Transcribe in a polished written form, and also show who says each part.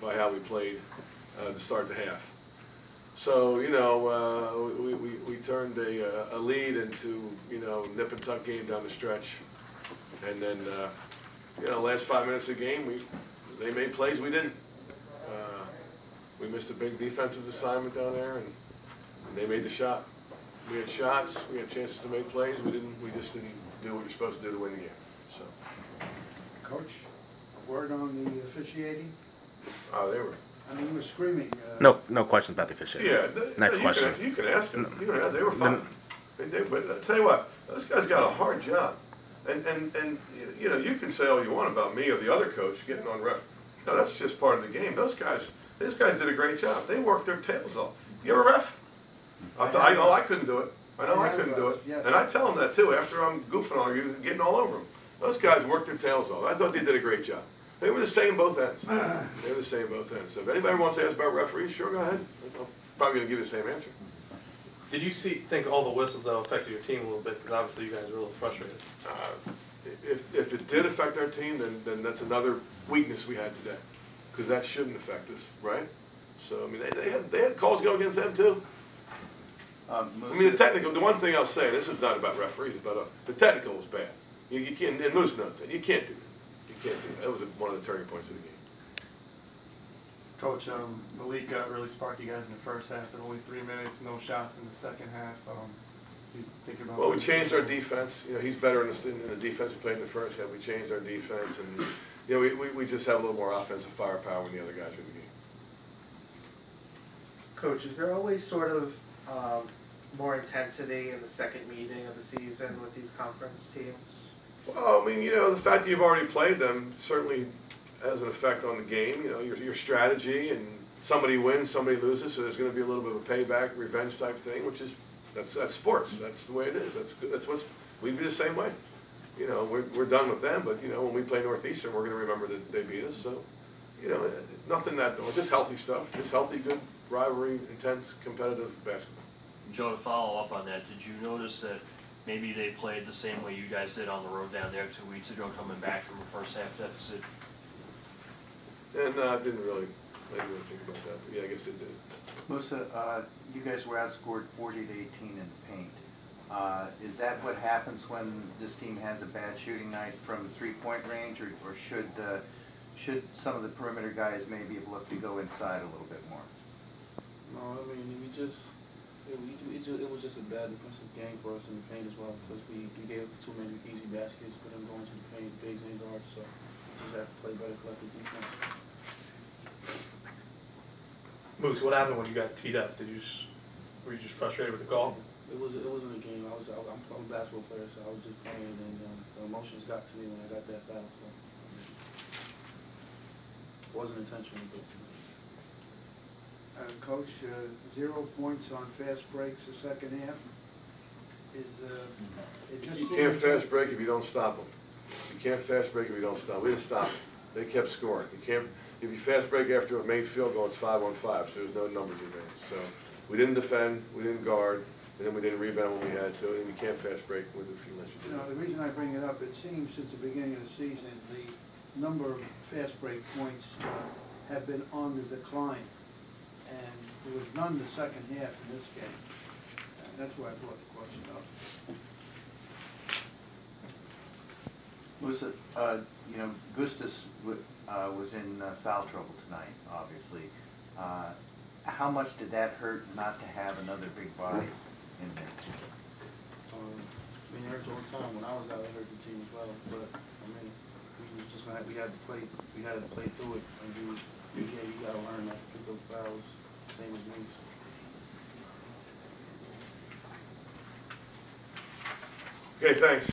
Speaker 1: how we played to start the half. So you know, we turned a lead into, you know, nip and tuck game down the stretch, and then you know, last 5 minutes of the game, they made plays, we didn't. We missed a big defensive assignment down there, and they made the shot. We had shots, we had chances to make plays. We just didn't do what we were supposed to do to win the game. So,
Speaker 2: Coach, a word on the officiating?
Speaker 1: oh, they were.
Speaker 2: I mean, you were screaming.
Speaker 3: No questions about the officiating.
Speaker 1: Yeah.
Speaker 3: Next question.
Speaker 1: You can ask them. You know, they were fine. But I'll tell you what, those guys got a hard job. And you know, you can say all you want about me or the other coach getting on ref. No, that's just part of the game. Those guys did a great job. They worked their tails off. You ever ref? I know I couldn't do it. I know I couldn't do it.
Speaker 2: Yes.
Speaker 1: And I tell them that too after I'm goofing on you, getting all over them. Those guys worked their tails off. I thought they did a great job. They were the same both ends. They were the same both ends. So if anybody wants to ask about referees, sure, go ahead. I'm probably going to give you the same answer.
Speaker 4: Did you think all the whistles though affected your team a little bit? Because obviously you guys are a little frustrated.
Speaker 1: If it did affect our team, then that's another weakness we had today, because that shouldn't affect us, right? So I mean, they had calls go against them too. I mean, the one thing I'll say, this is not about referees, but the technical was bad. You can't, and Moose knows that. You can't do that. You can't do that. That was one of the turning points of the game.
Speaker 5: Coach, Malik really sparked you guys in the first half, but only 3 minutes, no shots in the second half. You think about?
Speaker 1: Well, we changed our defense. You know, he's better in the defense we played in the first half. We changed our defense, and you know, we just have a little more offensive firepower when the other guys are in the game.
Speaker 6: Coach, is there always sort of more intensity in the second meeting of the season with these conference teams?
Speaker 1: Well, I mean, you know, the fact that you've already played them certainly has an effect on the game. You know, your strategy, and somebody wins, somebody loses, so there's going to be a little bit of a payback, revenge type thing, which is that's sports. That's the way it is. That's good. That's what's we'd be the same way. You know, we're done with them, but you know, when we play Northeastern, we're going to remember that they beat us. So, you know, nothing that just healthy stuff, just healthy, good rivalry, intense, competitive basketball.
Speaker 7: Joe, to follow up on that, did you notice that maybe they played the same way you guys did on the road down there 2 weeks ago, coming back from a first half deficit?
Speaker 1: And I didn't really think about that. But yeah, I guess they did.
Speaker 8: Musa, you guys were outscored 40 to 18 in the paint. Is that what happens when this team has a bad shooting night from 3-point range, or should some of the perimeter guys maybe have looked to go inside a little bit more?
Speaker 9: No, I mean, it was just a bad defensive game for us in the paint as well, because we gave too many easy baskets for them going to the paint, bigs and guards, so we just have to play better collective defense.
Speaker 4: Moose, what happened when you got teed up? Were you just frustrated with the call?
Speaker 9: It wasn't a game. I'm a basketball player, so I was just playing, and the emotions got to me when I got that foul. So it wasn't intentional, but.
Speaker 2: Coach, 0 points on fast breaks the second half.
Speaker 1: You can't fast break if you don't stop them. You can't fast break if you don't stop them. We didn't stop them. They kept scoring. You can't. If you fast break after a made field goal, it's 5-on-5, so there's no numbers in there. So we didn't defend, we didn't guard, and then we didn't rebound when we had to, and you can't fast break with a few minutes.
Speaker 2: You know, the reason I bring it up, it seems since the beginning of the season, the number of fast break points have been on the decline, and there was none the second half in this game. And that's why I brought the question up.
Speaker 8: You know, Gustus was in foul trouble tonight, obviously. How much did that hurt not to have another big body in there?
Speaker 9: I mean, it hurts all the time. When I was out, it hurt the team as well. But I mean, we had to play through it. And you got to learn not to pick up fouls, same as me.
Speaker 1: Okay, thanks.